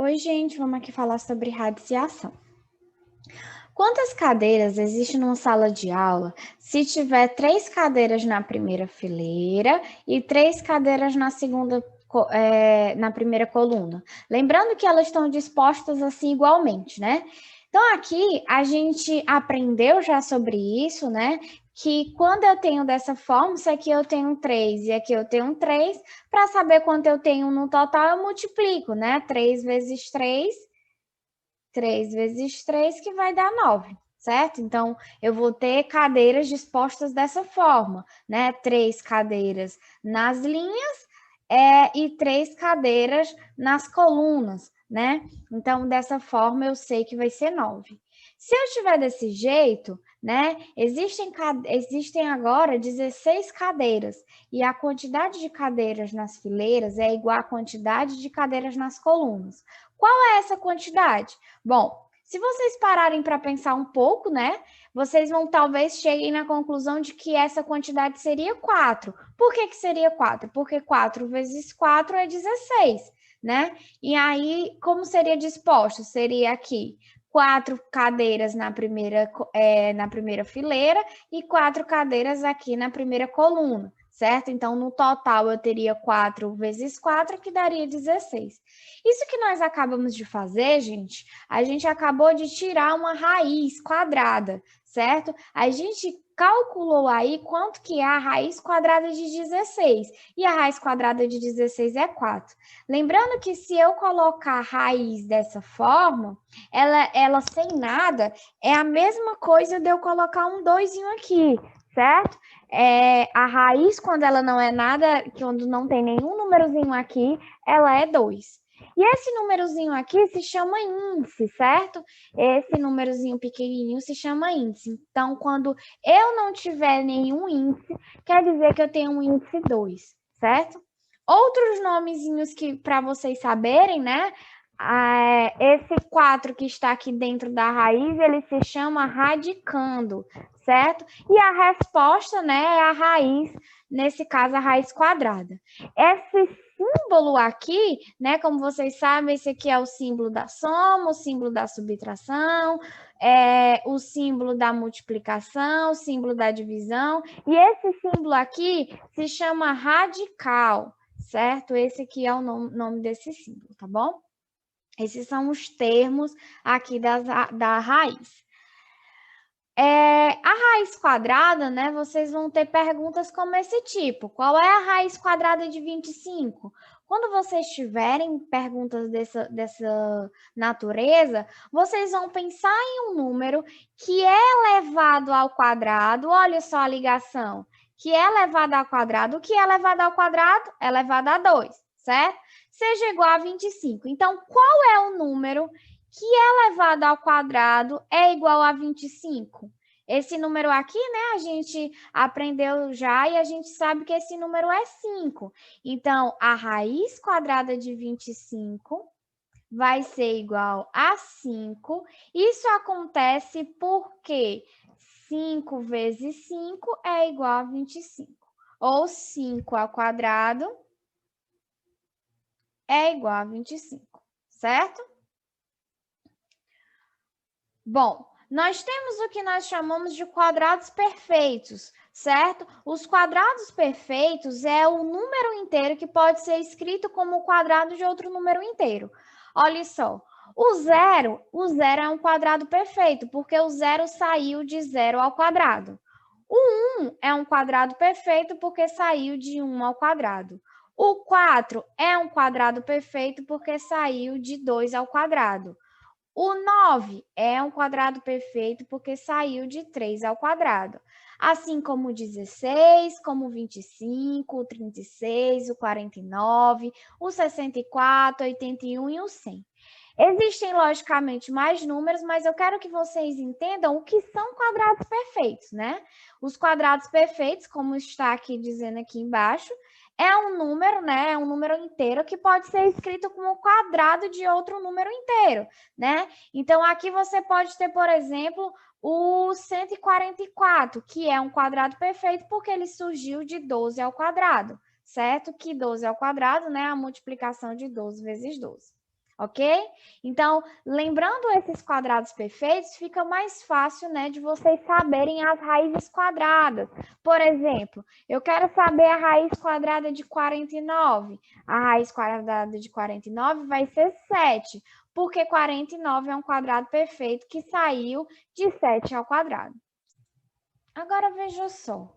Oi, gente, vamos aqui falar sobre radiciação. Quantas cadeiras existem numa sala de aula se tiver 3 cadeiras na primeira fileira e 3 cadeiras na na primeira coluna? Lembrando que elas estão dispostas assim igualmente, né? Então, aqui a gente aprendeu já sobre isso, né? Que quando eu tenho dessa forma, se aqui eu tenho 3 e aqui eu tenho 3, para saber quanto eu tenho no total, eu multiplico, né? 3 vezes 3 vezes 3 que vai dar 9, certo? Então, eu vou ter cadeiras dispostas dessa forma, né? 3 cadeiras nas linhas e 3 cadeiras nas colunas, né? Então, dessa forma, eu sei que vai ser 9. Se eu tiver desse jeito, né? Existem agora 16 cadeiras e a quantidade de cadeiras nas fileiras é igual à quantidade de cadeiras nas colunas. Qual é essa quantidade? Bom, se vocês pararem para pensar um pouco, né? Vocês vão talvez cheguem na conclusão de que essa quantidade seria 4. Por que seria 4? Porque 4 vezes 4 é 16, né? E aí, como seria disposto? Seria aqui 4 cadeiras na primeira fileira e 4 cadeiras aqui na primeira coluna, certo? Então, no total, eu teria 4 vezes 4, que daria 16. Isso que nós acabamos de fazer, gente, a gente acabou de tirar uma raiz quadrada, certo? A gente calculou aí quanto que é a raiz quadrada de 16. E a raiz quadrada de 16 é 4. Lembrando que se eu colocar a raiz dessa forma, ela sem nada, é a mesma coisa de eu colocar um 2 aqui, certo? A raiz, quando ela não é nada, quando não tem nenhum númerozinho aqui, ela é 2. E esse númerozinho aqui se chama índice, certo? Esse númerozinho pequenininho se chama índice. Então, quando eu não tiver nenhum índice, quer dizer que eu tenho um índice 2, certo? Outros nomezinhos que para vocês saberem, né? Esse 4 que está aqui dentro da raiz, ele se chama radicando, certo? E a resposta, né, é a raiz, nesse caso, a raiz quadrada. Esse símbolo aqui, né, como vocês sabem, esse aqui é o símbolo da soma, o símbolo da subtração, o símbolo da multiplicação, o símbolo da divisão, e esse símbolo aqui se chama radical, certo? Esse aqui é o nome desse símbolo, tá bom? Esses são os termos aqui da raiz. A raiz quadrada, né? Vocês vão ter perguntas como esse tipo. Qual é a raiz quadrada de 25? Quando vocês tiverem perguntas dessa natureza, vocês vão pensar em um número que é elevado ao quadrado. Olha só a ligação. Que é elevado ao quadrado. O que é elevado ao quadrado? É elevado a 2, certo? Seja igual a 25. Então, qual é o número que elevado ao quadrado é igual a 25? Esse número aqui, né, a gente aprendeu já e a gente sabe que esse número é 5. Então, a raiz quadrada de 25 vai ser igual a 5. Isso acontece porque 5 vezes 5 é igual a 25. Ou 5 ao quadrado é igual a 25, certo? Bom, nós temos o que nós chamamos de quadrados perfeitos, certo? Os quadrados perfeitos é o número inteiro que pode ser escrito como o quadrado de outro número inteiro. Olha só, o zero é um quadrado perfeito, porque o zero saiu de 0 ao quadrado. O 1 é um quadrado perfeito, porque saiu de 1 ao quadrado. O 4 é um quadrado perfeito, porque saiu de 2 ao quadrado. O 9 é um quadrado perfeito porque saiu de 3 ao quadrado. Assim como o 16, como o 25, o 36, o 49, o 64, o 81 e o 100. Existem, logicamente, mais números, mas eu quero que vocês entendam o que são quadrados perfeitos, né? Os quadrados perfeitos, como está aqui dizendo aqui embaixo, é um número, né? É um número inteiro que pode ser escrito como quadrado de outro número inteiro, né? Então, aqui você pode ter, por exemplo, o 144, que é um quadrado perfeito porque ele surgiu de 12 ao quadrado, certo? Que 12 ao quadrado, né? A multiplicação de 12 vezes 12. ok? Então, lembrando esses quadrados perfeitos, fica mais fácil, né, de vocês saberem as raízes quadradas. Por exemplo, eu quero saber a raiz quadrada de 49. A raiz quadrada de 49 vai ser 7, porque 49 é um quadrado perfeito que saiu de 7 ao quadrado. Agora, veja só.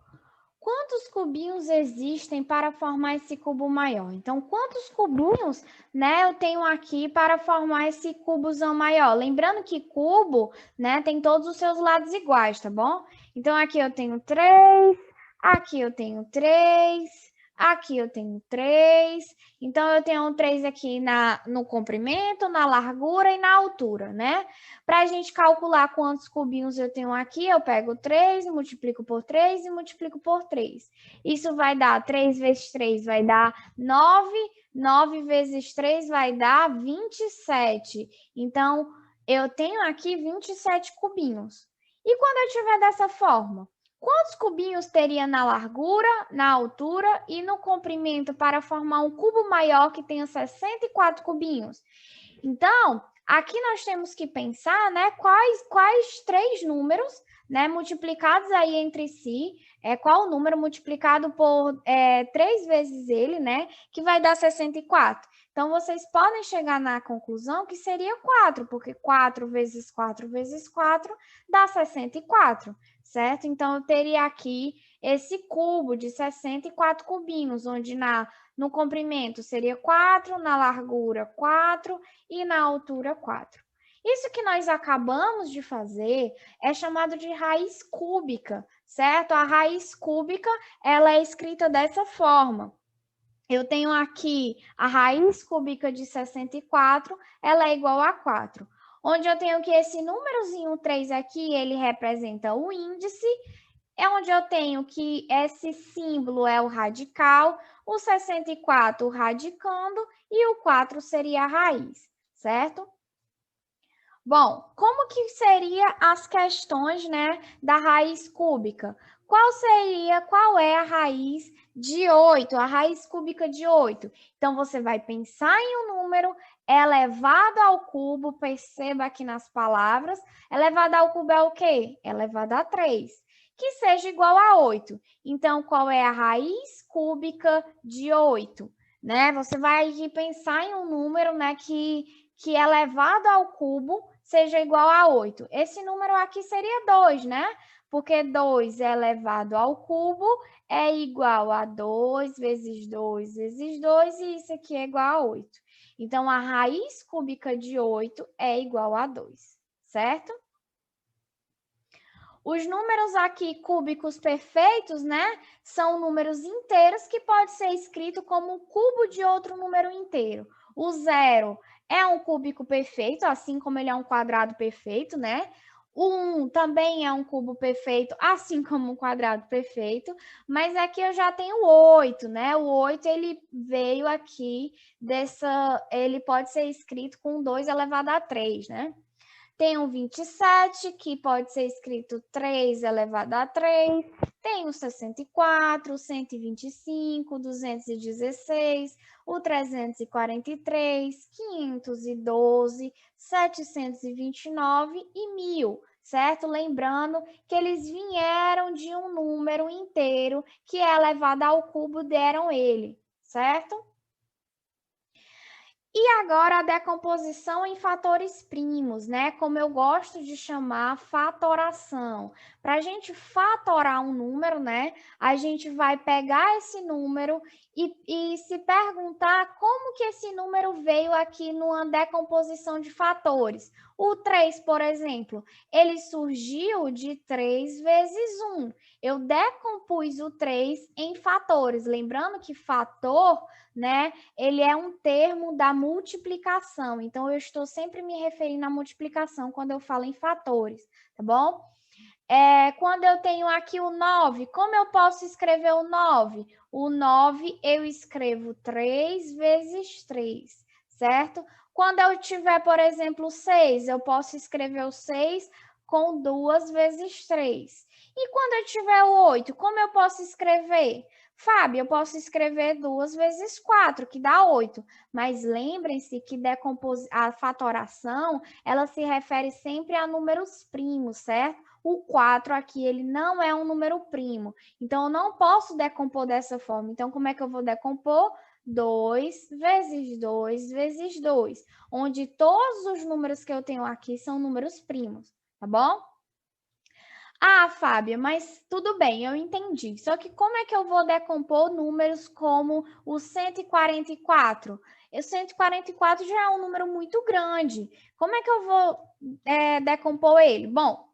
Quantos cubinhos existem para formar esse cubo maior? Então, quantos cubinhos, né, eu tenho aqui para formar esse cubozão maior? Lembrando que cubo, né, tem todos os seus lados iguais, tá bom? Então, aqui eu tenho 3, aqui eu tenho 3, aqui eu tenho 3. Então, eu tenho 3 aqui no comprimento, na largura e na altura, né? Para a gente calcular quantos cubinhos eu tenho aqui, eu pego 3, multiplico por 3 e multiplico por 3. Isso vai dar 3 vezes 3 vai dar 9, 9 vezes 3 vai dar 27. Então, eu tenho aqui 27 cubinhos. E quando eu tiver dessa forma, quantos cubinhos teria na largura, na altura e no comprimento para formar um cubo maior que tenha 64 cubinhos? Então, aqui nós temos que pensar, né, quais 3 números, né, multiplicados aí entre si, qual o número multiplicado por 3 vezes ele, né, que vai dar 64. Então, vocês podem chegar na conclusão que seria 4, porque 4 vezes 4 vezes 4 dá 64, certo? Então, eu teria aqui esse cubo de 64 cubinhos, onde no comprimento seria 4, na largura 4 e na altura 4. Isso que nós acabamos de fazer é chamado de raiz cúbica, certo? A raiz cúbica, ela é escrita dessa forma. Eu tenho aqui a raiz cúbica de 64, ela é igual a 4. Onde eu tenho que esse númerozinho 3 aqui, ele representa o índice, é onde eu tenho que esse símbolo é o radical, o 64 o radicando e o 4 seria a raiz, certo? Bom, como que seria as questões, né, da raiz cúbica? Qual é a raiz de 8, a raiz cúbica de 8? Então, você vai pensar em um número elevado ao cubo, perceba aqui nas palavras, elevado ao cubo é o quê? Elevado a 3, que seja igual a 8. Então, qual é a raiz cúbica de 8? Né? Você vai pensar em um número, né, que elevado ao cubo seja igual a 8. Esse número aqui seria 2, né? Porque 2 elevado ao cubo é igual a 2 vezes 2 vezes 2, e isso aqui é igual a 8. Então, a raiz cúbica de 8 é igual a 2, certo? Os números aqui cúbicos perfeitos, né, são números inteiros que pode ser escrito como um cubo de outro número inteiro. O 0 é um cúbico perfeito, assim como ele é um quadrado perfeito, né? O 1 também é um cubo perfeito, assim como um quadrado perfeito, mas aqui eu já tenho o 8, né? O 8, ele veio aqui ele pode ser escrito com 2 elevado a 3, né? Tem o 27, que pode ser escrito 3 elevado a 3. Tem o 64, o 125, 216, o 343, 512, 729 e 1000, certo? Lembrando que eles vieram de um número inteiro que é elevado ao cubo, deram ele, certo? E agora a decomposição em fatores primos, né? Como eu gosto de chamar, fatoração. Para a gente fatorar um número, né? A gente vai pegar esse número e se perguntar como que esse número veio aqui numa decomposição de fatores. O 3, por exemplo, ele surgiu de 3 vezes 1. Eu decompus o 3 em fatores. Lembrando que fator, né, ele é um termo da multiplicação. Então, eu estou sempre me referindo à multiplicação quando eu falo em fatores, tá bom? Quando eu tenho aqui o 9, como eu posso escrever o 9? O 9 eu escrevo 3 vezes 3, certo? Quando eu tiver, por exemplo, 6, eu posso escrever o 6 com 2 vezes 3. E quando eu tiver o 8, como eu posso escrever? Fábio, eu posso escrever 2 vezes 4, que dá 8. Mas lembrem-se que a fatoração, ela se refere sempre a números primos, certo? O 4 aqui, ele não é um número primo. Então, eu não posso decompor dessa forma. Então, como é que eu vou decompor? 2 vezes 2 vezes 2, onde todos os números que eu tenho aqui são números primos, tá bom? Ah, Fábia, mas tudo bem, eu entendi. Só que como é que eu vou decompor números como o 144? O 144 já é um número muito grande. Como é que eu vou decompor ele? Bom,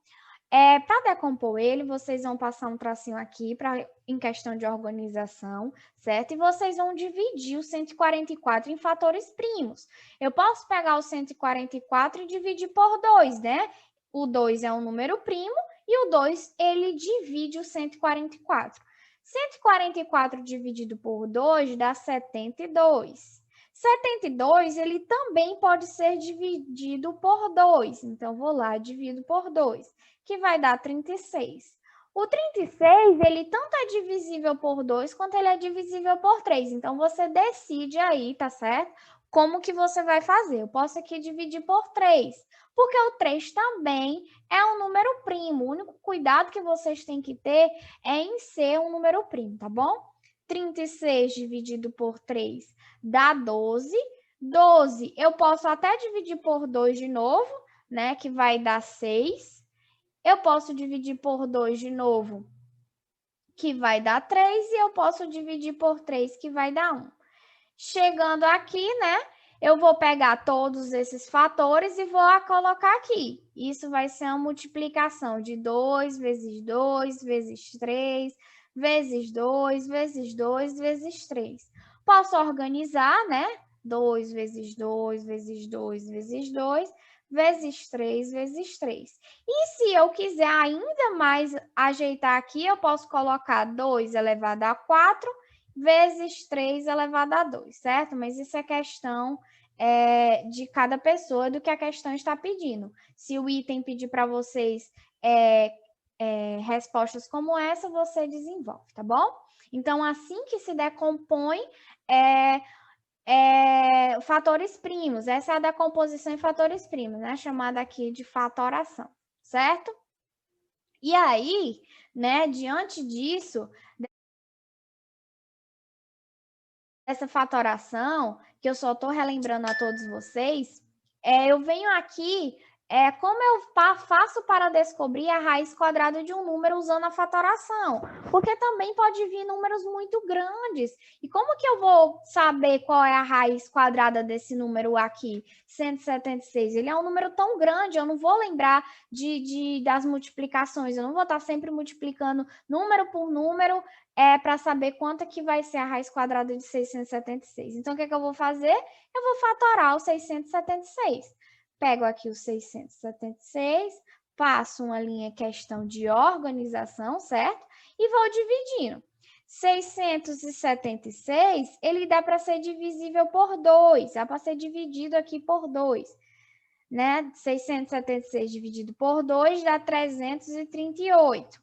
para decompor ele, vocês vão passar um tracinho aqui em questão de organização, certo? E vocês vão dividir o 144 em fatores primos. Eu posso pegar o 144 e dividir por 2, né? O 2 é um número primo e o 2, ele divide o 144. 144 dividido por 2 dá 72. 72, ele também pode ser dividido por 2. Então, vou lá, divido por 2, que vai dar 36. O 36, ele tanto é divisível por 2, quanto ele é divisível por 3. Então, você decide aí, tá certo? Como que você vai fazer? Eu posso aqui dividir por 3, porque o 3 também é um número primo. O único cuidado que vocês têm que ter é em ser um número primo, tá bom? 36 dividido por 3 dá 12. 12, eu posso até dividir por 2 de novo, né? Que vai dar 6. Eu posso dividir por 2 de novo, que vai dar 3. E eu posso dividir por 3, que vai dar 1. Chegando aqui, né? Eu vou pegar todos esses fatores e vou colocar aqui. Isso vai ser uma multiplicação de 2 vezes 2 vezes 3 vezes 2 vezes 2 vezes 3. Posso organizar, né? 2 vezes 2 vezes 2 vezes 2 vezes 3 vezes 3. E se eu quiser ainda mais ajeitar aqui, eu posso colocar 2 elevado a 4 vezes 3 elevado a 2, certo? Mas isso é questão de cada pessoa, do que a questão está pedindo. Se o item pedir para vocês respostas como essa, você desenvolve, tá bom? Então, assim que se decompõe fatores primos, essa é a decomposição em fatores primos, né? Chamada aqui de fatoração, certo? E aí, né, diante disso, essa fatoração, que eu só estou relembrando a todos vocês, eu venho aqui, como eu faço para descobrir a raiz quadrada de um número usando a fatoração? Porque também pode vir números muito grandes. E como que eu vou saber qual é a raiz quadrada desse número aqui, 176? Ele é um número tão grande, eu não vou lembrar das multiplicações, eu não vou estar sempre multiplicando número por número, para saber quanto que vai ser a raiz quadrada de 676. Então, o que eu vou fazer? Eu vou fatorar o 676. Pego aqui o 676, passo uma linha questão de organização, certo? E vou dividindo. 676, ele dá para ser divisível por 2, dá para ser dividido aqui por 2. Né? 676 dividido por 2 dá 338.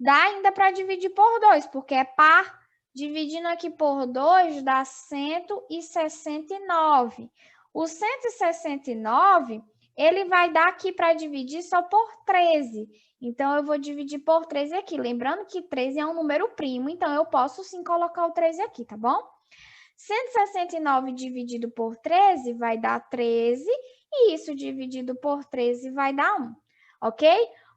Dá ainda para dividir por 2, porque é par. Dividindo aqui por 2 dá 169. O 169, ele vai dar aqui para dividir só por 13. Então, eu vou dividir por 13 aqui. Lembrando que 13 é um número primo, então eu posso sim colocar o 13 aqui, tá bom? 169 dividido por 13 vai dar 13, e isso dividido por 13 vai dar 1, ok?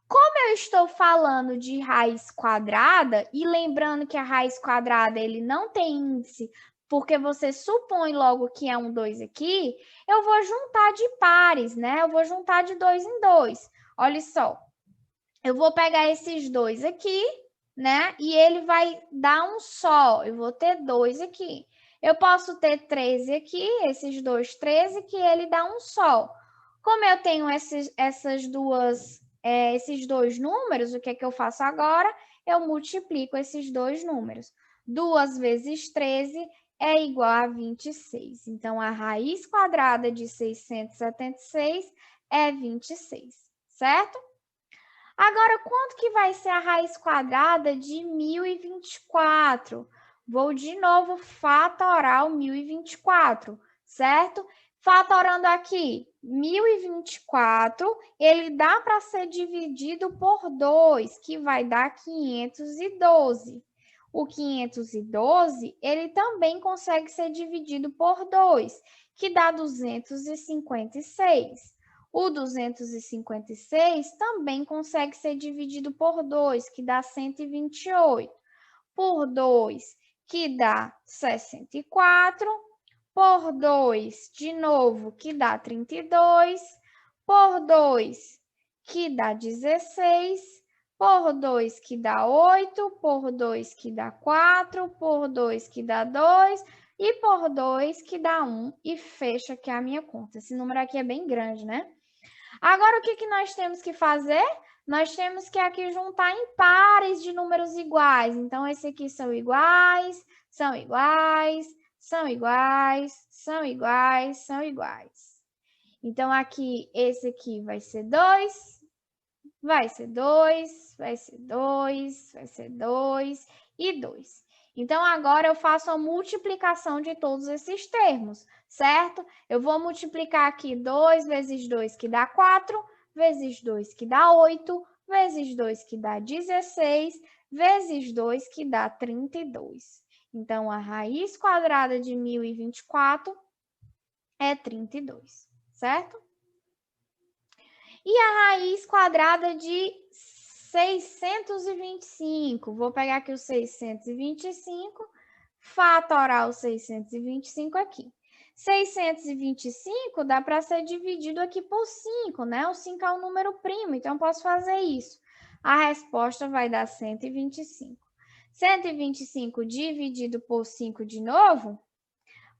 Como eu estou falando de raiz quadrada, e lembrando que a raiz quadrada ele não tem índice, porque você supõe logo que é um 2 aqui, eu vou juntar de pares, né? Eu vou juntar de 2 em 2. Olha só, eu vou pegar esses 2 aqui, né? E ele vai dar um só. Eu vou ter 2 aqui. Eu posso ter 13 aqui, esses dois 13, que ele dá um só. Como eu tenho esses dois números, o que é que eu faço agora? Eu multiplico esses dois números. 2 vezes 13 é igual a 26. Então, a raiz quadrada de 676 é 26, certo? Agora, quanto que vai ser a raiz quadrada de 1024? Vou de novo fatorar o 1024, certo? Fatorando aqui, 1024, ele dá para ser dividido por 2, que vai dar 512. O 512, ele também consegue ser dividido por 2, que dá 256. O 256 também consegue ser dividido por 2, que dá 128. Por 2, que dá 64. Por 2, de novo, que dá 32. Por 2, que dá 16. Por 2, que dá 8. Por 2, que dá 4. Por 2, que dá 2. E por 2, que dá 1. E fecha aqui a minha conta. Esse número aqui é bem grande, né? Agora, o que nós temos que fazer? Nós temos que aqui juntar em pares de números iguais. Então, esse aqui são iguais, são iguais, são iguais, são iguais, são iguais. Então, aqui, esse aqui vai ser 2, vai ser 2, vai ser 2, vai ser 2 e 2. Então, agora eu faço a multiplicação de todos esses termos, certo? Eu vou multiplicar aqui 2 vezes 2, que dá 4, vezes 2, que dá 8, vezes 2, que dá 16, vezes 2, que dá 32. Então, a raiz quadrada de 1024 é 32, certo? E a raiz quadrada de 625. Vou pegar aqui o 625, fatorar o 625 aqui. 625 dá para ser dividido aqui por 5, né? O 5 é um número primo, então eu posso fazer isso. A resposta vai dar 125. 125 dividido por 5 de novo,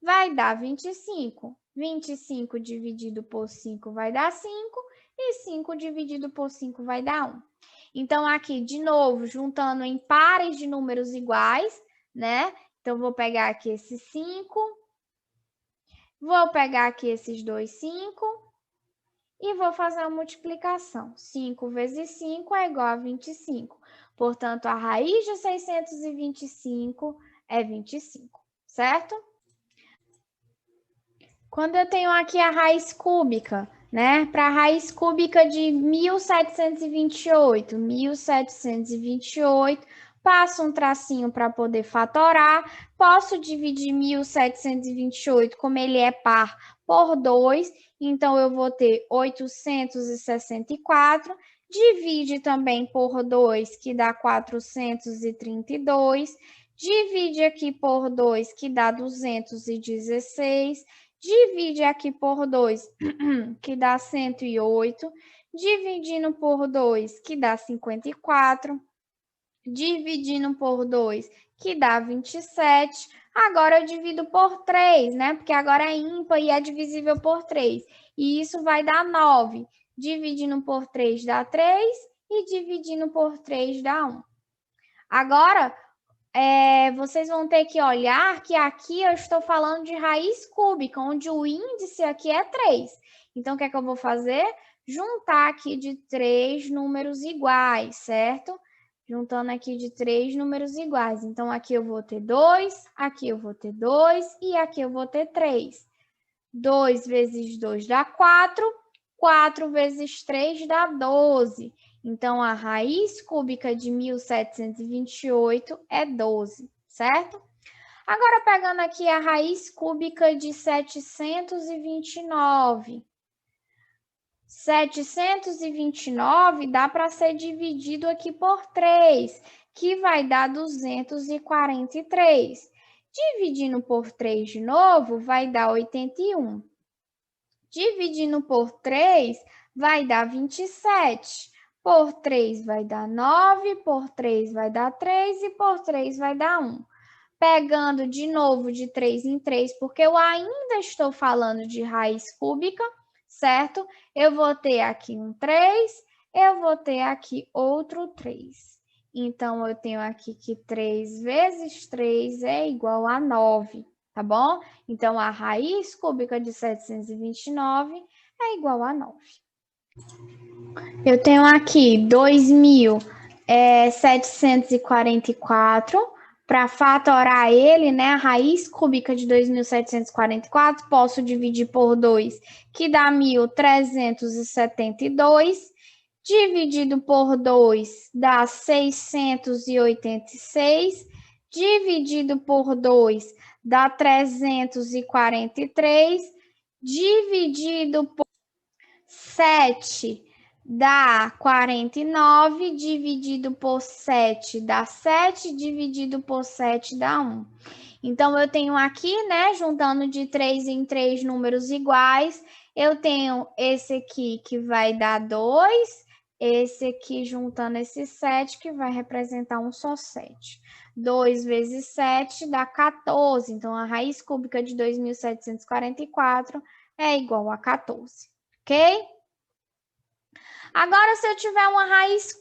vai dar 25. 25 dividido por 5 vai dar 5. E 5 dividido por 5 vai dar 1. Então, aqui, de novo, juntando em pares de números iguais, né? Então, vou pegar aqui esse 5. Vou pegar aqui esses dois 5. E vou fazer a multiplicação. 5 vezes 5 é igual a 25. Portanto, a raiz de 625 é 25, certo? Quando eu tenho aqui a raiz cúbica, né? Para a raiz cúbica de 1728, passo um tracinho para poder fatorar. Posso dividir 1728, como ele é par, por 2. Então, eu vou ter 864. Divide também por 2, que dá 432. Divide aqui por 2, que dá 216. Divide aqui por 2, que dá 108. Dividindo por 2, que dá 54. Dividindo por 2, que dá 27. Agora eu divido por 3, né? Porque agora é ímpar e é divisível por 3. E isso vai dar 9. Dividindo por 3 dá 3 e dividindo por 3 dá 1. Agora, vocês vão ter que olhar que aqui eu estou falando de raiz cúbica, onde o índice aqui é 3. Então, o que é que eu vou fazer? Juntar aqui de 3 números iguais, certo? Juntando aqui de 3 números iguais. Então, aqui eu vou ter 2, aqui eu vou ter 2 e aqui eu vou ter 3. 2 vezes 2 dá 4, 4 vezes 3 dá 12. Então, a raiz cúbica de 1728 é 12, certo? Agora, pegando aqui a raiz cúbica de 729. 729 dá para ser dividido aqui por 3, que vai dar 243. Dividindo por 3 de novo, vai dar 81. Dividindo por 3, vai dar 27. Por 3 vai dar 9, por 3 vai dar 3 e por 3 vai dar 1. Pegando de novo de 3 em 3, porque eu ainda estou falando de raiz cúbica, certo? Eu vou ter aqui um 3, eu vou ter aqui outro 3. Então, eu tenho aqui que 3 vezes 3 é igual a 9, tá bom? Então, a raiz cúbica de 729 é igual a 9. Eu tenho aqui 2.744 para fatorar ele, né, a raiz cúbica de 2.744, posso dividir por 2, que dá 1.372, dividido por 2 dá 686, dividido por 2 dá 343, dividido por 7 dá 49, dividido por 7 dá 7, dividido por 7 dá 1. Então, eu tenho aqui, né, juntando de 3 em 3 números iguais, eu tenho esse aqui que vai dar 2, esse aqui juntando esse 7 que vai representar um só 7. 2 vezes 7 dá 14, então a raiz cúbica de 2.744 é igual a 14, ok? Agora, se eu tiver uma raiz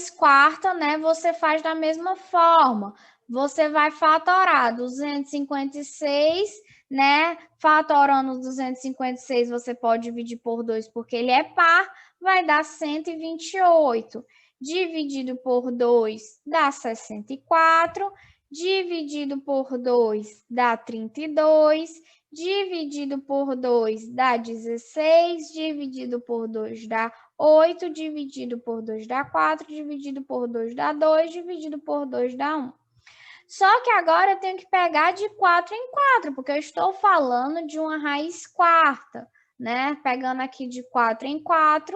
quarta, né, você faz da mesma forma. Você vai fatorar 256, né? Fatorando 256, você pode dividir por 2 porque ele é par, vai dar 128. Dividido por 2 dá 64. Dividido por 2 dá 32. Dividido por 2 dá 16, dividido por 2 dá 8, dividido por 2 dá 4, dividido por 2 dá 2, dividido por 2 dá 1. Só que agora eu tenho que pegar de 4 em 4, porque eu estou falando de uma raiz quarta, né? Pegando aqui de 4 em 4,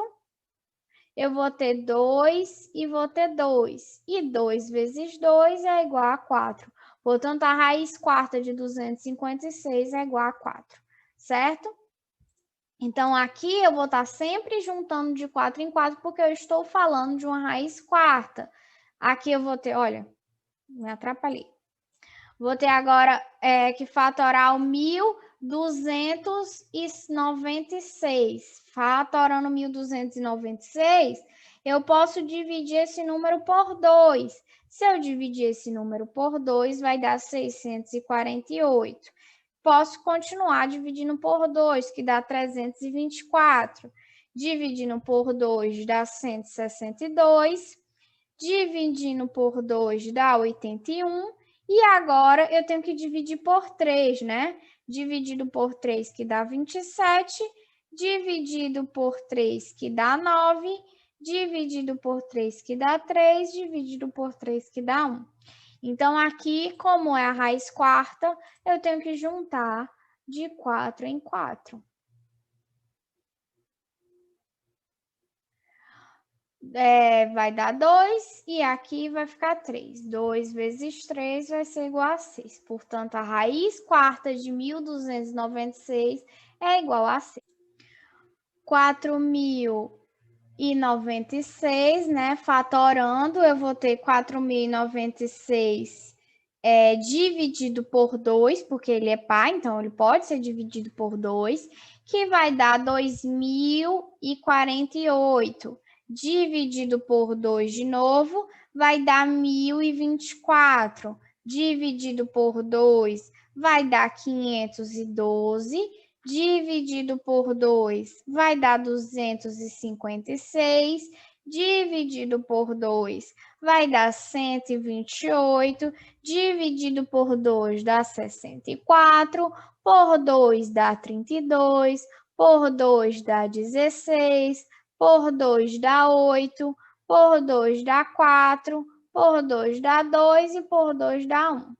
eu vou ter 2 e vou ter 2. E 2 vezes 2 é igual a 4. Portanto, a raiz quarta de 256 é igual a 4, certo? Então, aqui eu vou estar sempre juntando de 4 em 4, porque eu estou falando de uma raiz quarta. Aqui eu vou ter, olha, me atrapalhei. Vou ter agora que fatorar o 1.296. Fatorando 1.296, eu posso dividir esse número por 2. Se eu dividir esse número por 2, vai dar 648. Posso continuar dividindo por 2, que dá 324. Dividindo por 2 dá 162. Dividindo por 2 dá 81. E agora eu tenho que dividir por 3, né? Dividido por 3, que dá 27. Dividido por 3, que dá 9. Dividido por 3, que dá 3. Dividido por 3, que dá 1. Então, aqui, como é a raiz quarta, eu tenho que juntar de 4 em 4. Vai dar 2 e aqui vai ficar 3. 2 vezes 3 vai ser igual a 6. Portanto, a raiz quarta de 1.296 é igual a 6. 4.096, né? Fatorando, eu vou ter 4.096 dividido por 2, porque ele é par, então ele pode ser dividido por 2, que vai dar 2.048. Dividido por 2 de novo, vai dar 1.024. Dividido por 2, vai dar 512. Dividido por 2, vai dar 256. Dividido por 2, vai dar 128. Dividido por 2 dá 64. Por 2 dá 32. Por 2 dá 16. Por 2 dá 8, por 2 dá 4, por 2 dá 2 e por 2 dá 1.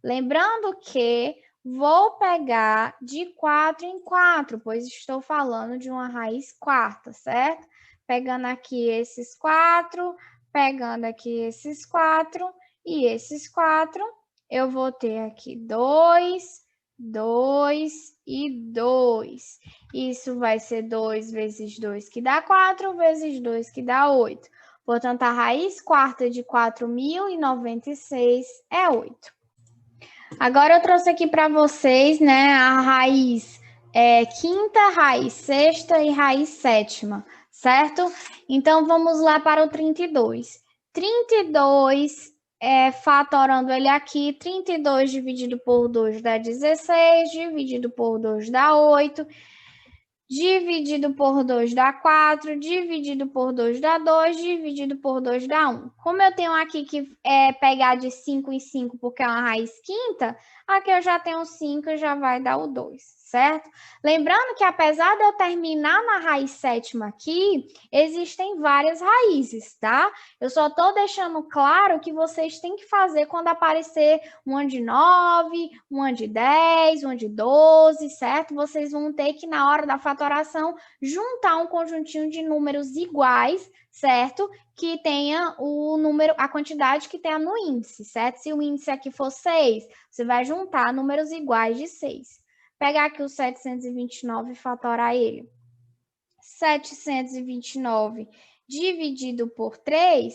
Lembrando que vou pegar de 4 em 4, pois estou falando de uma raiz quarta, certo? Pegando aqui esses 4, pegando aqui esses 4 e esses 4, eu vou ter aqui 2, 2 e 2. Isso vai ser 2 vezes 2, que dá 4, vezes 2, que dá 8. Portanto, a raiz quarta de 4.096 é 8. Agora eu trouxe aqui para vocês, né, a raiz quinta, raiz sexta e raiz sétima, certo? Então, vamos lá para o 32. 32, fatorando ele aqui, 32 dividido por 2 dá 16, dividido por 2 dá 8. Dividido por 2 dá 4, dividido por 2 dá 2, dividido por 2 dá 1. Como eu tenho aqui que pegar de 5 em 5 porque é uma raiz quinta, aqui eu já tenho 5 já vai dar o 2, certo? Lembrando que apesar de eu terminar na raiz sétima aqui, existem várias raízes, tá? Eu só estou deixando claro que vocês têm que fazer quando aparecer uma de 9, uma de 10, uma de 12, certo? Vocês vão ter que, na hora da fatoração, juntar um conjuntinho de números iguais, certo? Que tenha o número, a quantidade que tenha no índice, certo? Se o índice aqui for 6, você vai juntar números iguais de 6. Pegar aqui o 729 e fatorar ele. 729 dividido por 3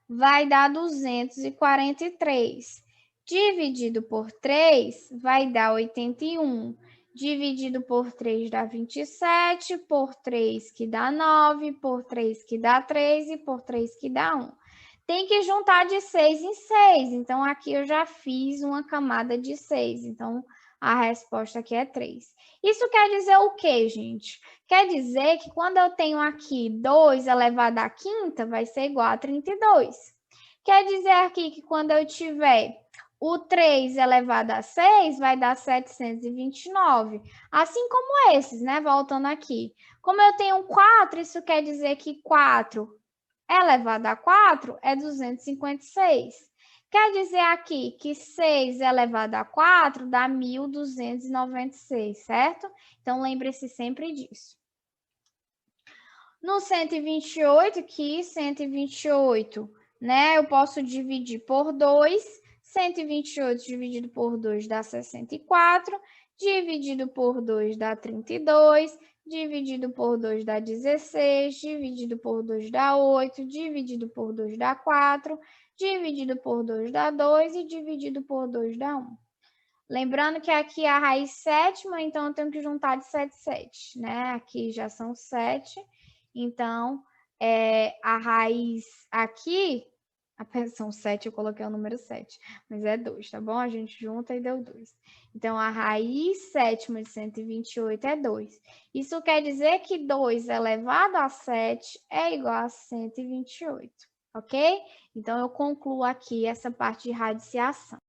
vai dar 243. Dividido por 3 vai dar 81. Dividido por 3 dá 27, por 3 que dá 9, por 3 que dá 3 e por 3 que dá 1. Tem que juntar de 6 em 6, então aqui eu já fiz uma camada de 6, então a resposta aqui é 3. Isso quer dizer o quê, gente? Quer dizer que quando eu tenho aqui 2 elevado à quinta, vai ser igual a 32. Quer dizer aqui que quando eu tiver o 3 elevado a 6, vai dar 729. Assim como esses, né? Voltando aqui. Como eu tenho 4, isso quer dizer que 4 elevado a 4 é 256. Quer dizer aqui que 6 elevado a 4 dá 1.296, certo? Então, lembre-se sempre disso. No 128, que 128, né? Eu posso dividir por 2. 128 dividido por 2 dá 64. Dividido por 2 dá 32. Dividido por 2 dá 16. Dividido por 2 dá 8. Dividido por 2 dá 4. Dividido por 2 dá 2. E dividido por 2 dá 1. Lembrando que aqui é a raiz sétima, então eu tenho que juntar de 7, 7, né? Aqui já são 7. Então, a raiz aqui, são 7, eu coloquei o número 7, mas é 2, tá bom? A gente junta e deu 2. Então, a raiz sétima de 128 é 2. Isso quer dizer que 2 elevado a 7 é igual a 128, ok? Então, eu concluo aqui essa parte de radiciação.